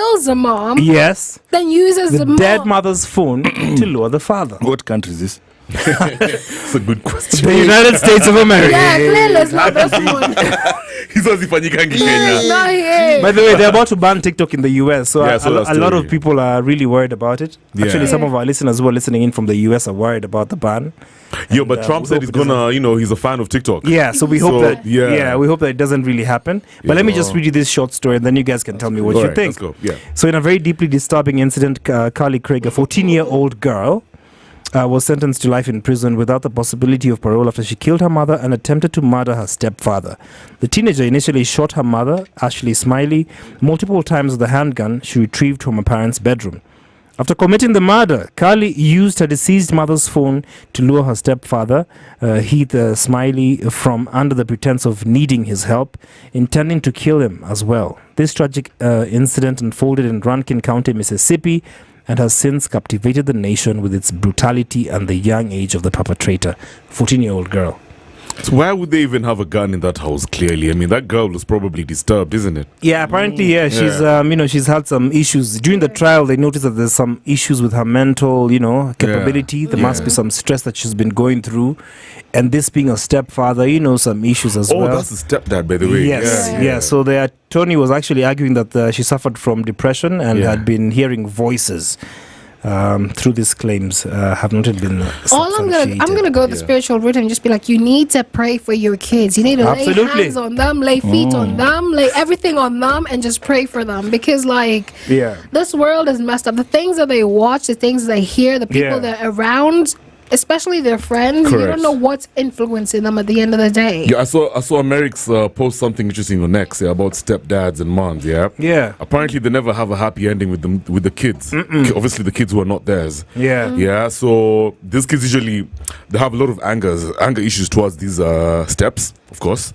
kills the mom. Yes. Then uses the dead mother's phone to lure the father. What country is this? It's a good question. The United States of America. Yeah, clearly it's not this one. Kenya. Not here. By the way, they're about to ban TikTok in the US, so Yeah, I saw that a lot story. of people are really worried about it. Yeah. Actually, some of our listeners who are listening in from the US are worried about the ban. Yo, but Trump we said hope he's it doesn't- gonna, he's a fan of TikTok. Yeah, so we hope that yeah. we hope that it doesn't really happen. But let me just read you this short story, and then you guys can tell me what you Alright, think. let's go. Yeah. So, in a very deeply disturbing incident, Carly Craig, a 14-year-old girl, was sentenced to life in prison without the possibility of parole after she killed her mother and attempted to murder her stepfather. The teenager initially shot her mother, Ashley Smiley, multiple times with a handgun she retrieved from her parents' bedroom. After committing the murder, Carly used her deceased mother's phone to lure her stepfather, Heath Smiley, from under the pretense of needing his help, intending to kill him as well. This tragic incident unfolded in Rankin County, Mississippi, and has since captivated the nation with its brutality and the young age of the perpetrator, 14-year-old girl. So why would they even have a gun in that house? Clearly, I mean, that girl was probably disturbed, isn't it? Yeah, apparently, she's she's had some issues during the trial. They noticed that there's some issues with her mental, capability. There must be some stress that she's been going through, and this being a stepfather, some issues as well. Oh, that's the stepdad, by the way. Yes. So the attorney was actually arguing that she suffered from depression and had been hearing voices. Through these claims have not been I'm gonna go the spiritual route and just be like, you need to pray for your kids. You need to lay hands on them, lay feet on them, lay everything on them, and just pray for them, because this world is messed up. The things that they watch, the things they hear, the people they're around, especially their friends, you don't know what's influencing them at the end of the day. Yeah, I saw Merrick's post something interesting on X about stepdads and moms. Yeah. Apparently, they never have a happy ending with the kids. Obviously, the kids who are not theirs. Yeah. So these kids usually they have a lot of anger issues towards these steps, of course.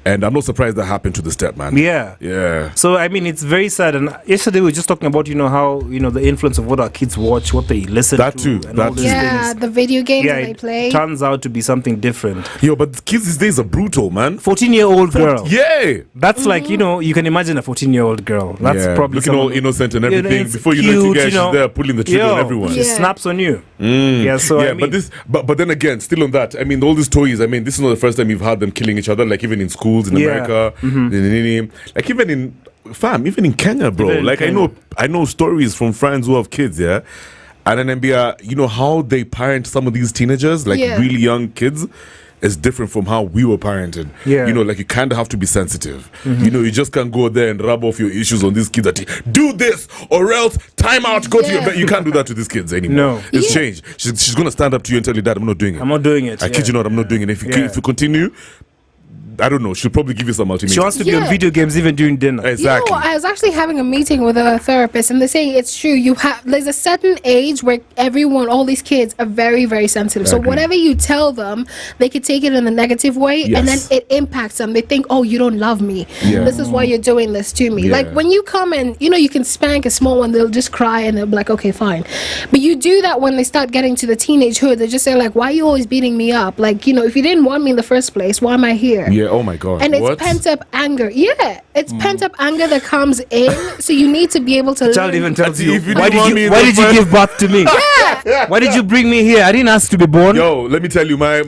And I'm not surprised that happened to the stepman. Yeah. So I mean, it's very sad. And yesterday we were just talking about how the influence of what our kids watch, what they listen that to, too. and all these things. The video games that they play. It turns out to be something different. Yo, but the kids these days are brutal, man. 14-year-old girl. Yeah. That's like, you can imagine a 14-year-old girl. That's probably looking all innocent and everything. Before you know it, she's there pulling the trigger on everyone. She snaps on you. Yeah, so I mean, but then again, still on that, I mean, all these toys, I mean, this is not the first time you've had them killing each other, like even in schools in America, like even in Kenya, bro. I know stories from friends who have kids, and then how they parent some of these teenagers, like really young kids, is different from how we were parented. Like you kind of have to be sensitive. You just can't go there and rub off your issues on these kids that do this or else time out, go to your bed. You can't do that to these kids anymore. No. It's changed. She's going to stand up to you and tell you, Dad, I'm not doing it. I'm not doing it. I kid you not, I'm not doing it. If you continue, I don't know, she'll probably give you some ultimatum. She wants to be on video games even during dinner. Exactly. I was actually having a meeting with a therapist, and they're saying it's true. There's a certain age where all these kids are very, very sensitive. So whatever you tell them, they could take it in a negative way, and then it impacts them. They think, oh, you don't love me. This is why you're doing this to me. Like when you come and, you can spank a small one, they'll just cry and they'll be like, okay, fine. But you do that when they start getting to the teenagehood. They just say like, why are you always beating me up? Like, if you didn't want me in the first place, why am I here? Yeah, oh my God. And it's pent up anger. Yeah, it's pent up anger that comes in. So you need to be able to. The child even tells you, why did you give birth to me? Yeah. Why did you bring me here? I didn't ask to be born. Yo, let me tell you, my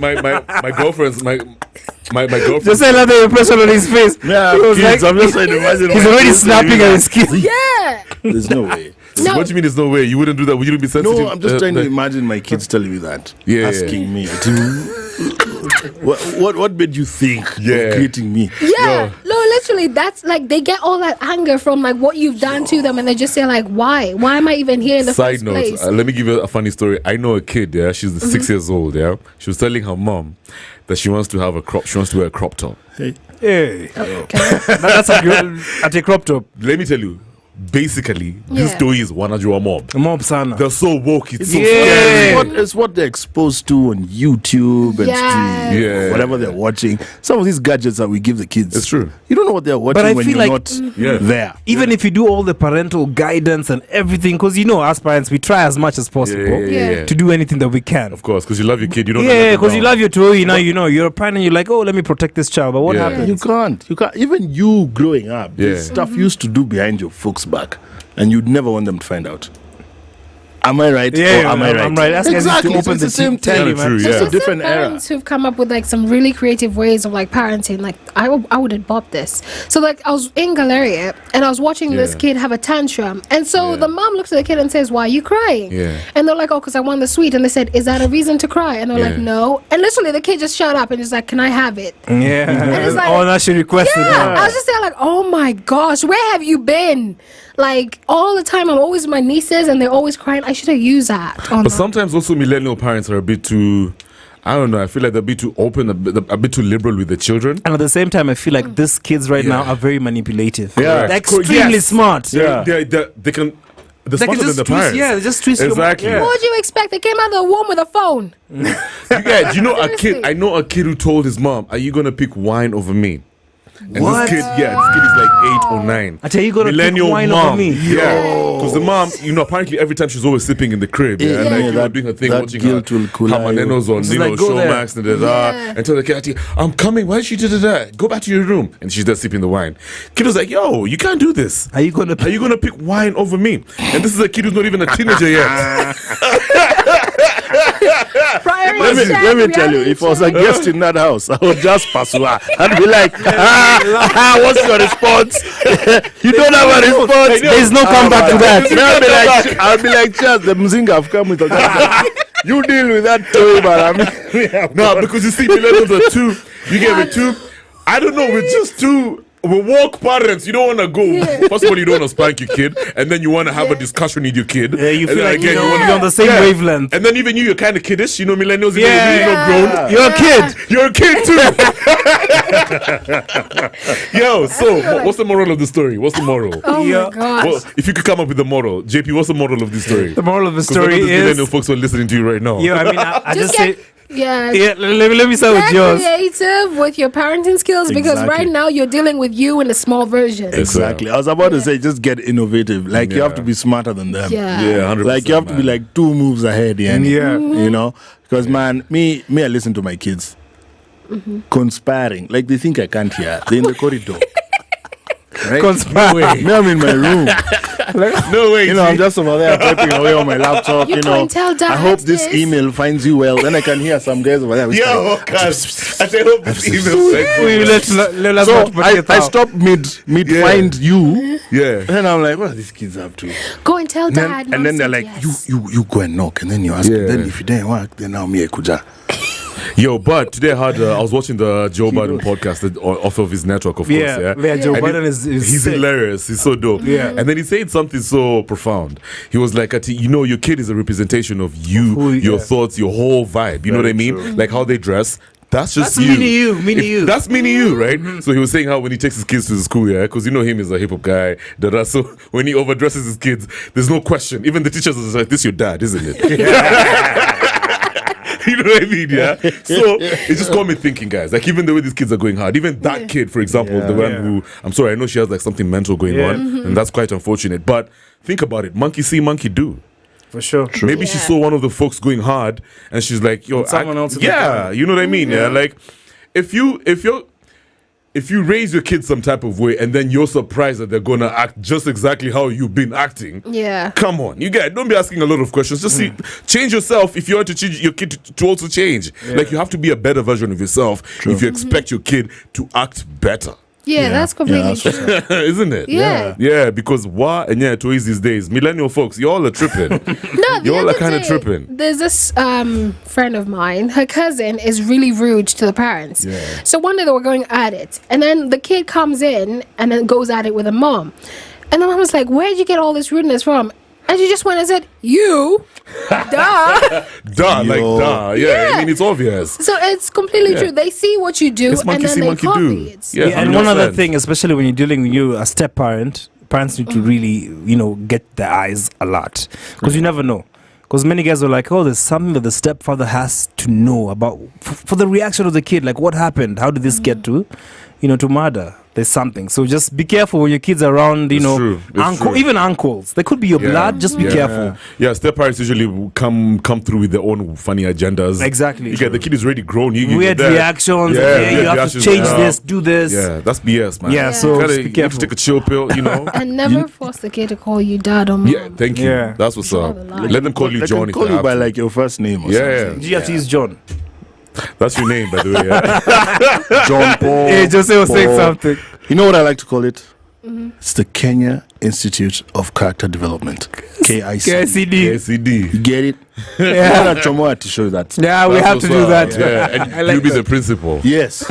girlfriend's my girlfriend. Just I love the impression on his face. Yeah, kids, I'm just trying to imagine. He's already snapping at his kids. Yeah. There's no way. No. What do you mean there's no way? You wouldn't do that? Would you be sensitive? No, I'm just trying to imagine my kids telling me that. Asking me to what made you think of creating me? Yeah. No, literally that's like they get all that anger from like what you've done to them, and they just say like, why am I even here in the first place? Let me give you a funny story. I know a kid, she's 6 years old, she was telling her mom that she wants to wear a crop top. Hey. Okay. That's a girl at a crop top. Let me tell you, basically, these toys wanajua mob sana. They're so woke, it's so scary. It's what they're exposed to on YouTube and whatever they're watching. Some of these gadgets that we give the kids, it's true. You don't know what they're watching when you're not there. Even if you do all the parental guidance and everything, because as parents we try as much as possible to do anything that we can. Of course, because you love your kid, you don't. Because you love your toy. You're a parent. You're like, oh, let me protect this child. But what happens? You can't. Even you growing up, this stuff you used to do behind your folks' back, and you'd never want them to find out. Am I right? Yeah, or am I right? I'm right. Ask Exactly. to open It's the same telly, thing. man. True, It's yeah. just a different era. Parents who've come up with like some really creative ways of like parenting. Like I would have bought this. So like I was in Galleria and I was watching this kid have a tantrum, and so the mom looks at the kid and says, "Why are you crying?" Yeah. And they're like, "Oh, because I want the sweet." And they said, "Is that a reason to cry?" And they're like, "No." And literally the kid just shut up and just like, "Can I have it?" Yeah. it's like- Oh, now she requested. Yeah, I was just there like, oh my gosh, where have you been? Like all the time, I'm always with my nieces and they're always crying. I should have used that. But sometimes also millennial parents are a bit too, I don't know, I feel like they're a bit too open, a bit too liberal with the children. And at the same time, I feel like these kids right now are very manipulative. Yeah. They're extremely smart. Yeah. They can, they're They can smarter than just the twist, parents. yeah, they just twist your- Exactly. yeah. What would you expect? They came out of the womb with a phone. Yeah, do you know a kid? Seriously. I know a kid who told his mom, "Are you gonna pick wine over me?" And What? this kid is like 8 or 9. I tell you, gonna pick Millennial wine mom. over me. Yeah, because the mom, apparently every time she's always sipping in the crib, and like, that- doing her thing, that watching guilt will her cool her. Manenos on, She's like, go there. Showmax and and tell the kid, "I'm coming. Why did you do that? Go back to your room." And she's there sipping the wine. Kid was like, "Yo, you can't do this. Are you gonna Are you gonna pick wine over me?" And this is a kid who's not even a teenager yet. Let me tell you, if I was a guest in that house, I would just pass her. I'd be like, what's your response? You don't have a response. There's no comeback to that. I'll be like, just the Mzinga have come with a you deal with that toy, man. No, because you see, millennials are two. You get me two. I don't know. We're just two. We're woke parents. You don't want to go. First of all, you don't want to spank your kid, and then you want to have a discussion with your kid. Yeah, you And feel then like again, you're wanna- on the same wavelength. And then even you're kind of kiddish. Millennials. Yeah. You're not grown. You're a kid. You're a kid too. Yo, so what's the moral of the story? What's the moral? Oh Yeah. my gosh. Well, if you could come up with the moral, JP, what's the moral of this story? The moral of the 'Cause I know story there's is, millennial folks who are listening to you right now. yeah, I mean, I just say, yeah. yeah, let me start with Get yours. creative with your parenting skills because Exactly. right now you're dealing with you in a small version. Exactly. I was about to say, just get innovative. Like, you have Yeah. to be smarter than them. Yeah. Yeah, 100%. Like, you have to be like 2 moves ahead. Yeah. Yeah. You know? Because, man, me, I listen to my kids conspiring. Like, they think I can't hear. They're in the corridor. Right? Conspiring. Me, I'm in my room. No way. I'm just over there typing away on my laptop. You can't tell Dad I hope this this. email finds you well. Then I can hear some guys over there. whispering. Yo, guys, I hope this email We let's not So put it I out. stopped mid Yeah. find you. Yeah. And I'm like, what are these kids up to? Go and tell And Dad. then, and then they're Mom like, said yes. you go and knock. And then you ask, Yeah. then if it didn't work, then now me kuja. Yo, but today I was watching the Joe Biden podcast off of his network, of course. Yeah, Joe And Biden is he's sick. hilarious. He's so dope. Yeah. And then he said something so profound. He was like, your kid is a representation of you, your thoughts, your whole vibe. You know what I mean? true. Like how they dress. That's just That's you. mini you. That's mini you, right? So he was saying how when he takes his kids to the school, yeah, because him is a hip hop guy. So when he overdresses his kids, there's no question. Even the teachers are like, "This your dad, isn't it?" You know what I mean? Yeah. So it just got me thinking, guys. Like even the way these kids are going hard. Even that kid, for example, the one who I'm sorry, I know she has like something mental going on, and that's quite unfortunate. But think about it: monkey see, monkey do. For sure. Maybe she saw one of the folks going hard, and she's like, "Yo, someone else is yeah, you know what I mean? Yeah, like if you raise your kids some type of way, and then you're surprised that they're gonna act just exactly how you've been acting. Yeah. Come on, you guys, don't be asking a lot of questions. Just change yourself if you want to change your kid to also change. Like you have to be a better version of yourself if you expect your kid to act better. Yeah, that's completely that's true. Isn't it? Yeah. Yeah, because toys these days, millennial folks, y'all are tripping. No, the Y'all are other kind of day, tripping. There's this friend of mine. Her cousin is really rude to the parents. Yeah. So one day they were going at it, and then the kid comes in and then goes at it with the mom, and the mom was like, "Where'd you get all this rudeness from?" And she just went and said, "You, duh." Duh, like duh. Yeah, I mean it's obvious. So it's completely true. They see what you do, It's monkey and then see, they monkey copy do. it. Yeah, Yeah, and one 100%. other thing, especially when you're dealing with a step parent, parents need to really, get their eyes a lot. Because you never know. Because many guys are like, oh, there's something that the stepfather has to know about for the reaction of the kid. Like, what happened? How did this get to murder? there's something. So just be careful when your kids are around, you It's know, true. It's true. even uncles. They could be your blood. Just be careful. Yeah, step-parents usually come through with their own funny agendas. Exactly. You get the kid is already grown. You Weird get reactions. weird You have to reactions. change this, do this. Yeah, that's BS, man. Yeah, so You just be have to careful. take a chill pill, you know. And never force the kid to call you dad or mom. Yeah, thank you. Yeah. That's what's Draw up. the line. Let them call you They John can if call they you have by to. like your first name or Yeah. something. Do you have to use John? That's your name, by the way. Yeah. John Paul. Hey, Jose was saying Paul. something. You know what I like to call it? It's the Kenya Institute of Character Development. KIC. KCD. KCD. You get it? Yeah. Yeah. Chomo had to show you that. Yeah, we That's have to what's do up. that. Yeah, and I like you'll be that. the principal. Yes.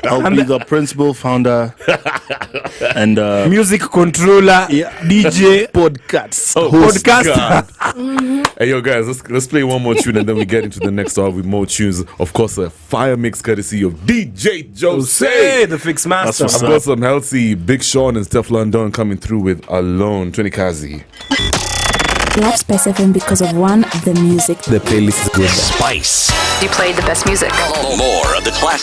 I'll be the principal, founder, and Music controller, Yeah. DJ, podcast. podcast. Hey, yo, guys, let's play one more tune and then we get into the next hour with more tunes. Of course, a fire mix courtesy of DJ Jose. Say the fix master. That's I've got some healthy Big Sean and Steph London coming through with Alone, 20 Kazi. Love SpiceFM because of one, the music. The playlist is good. Spice. You played the best music. More of the classics.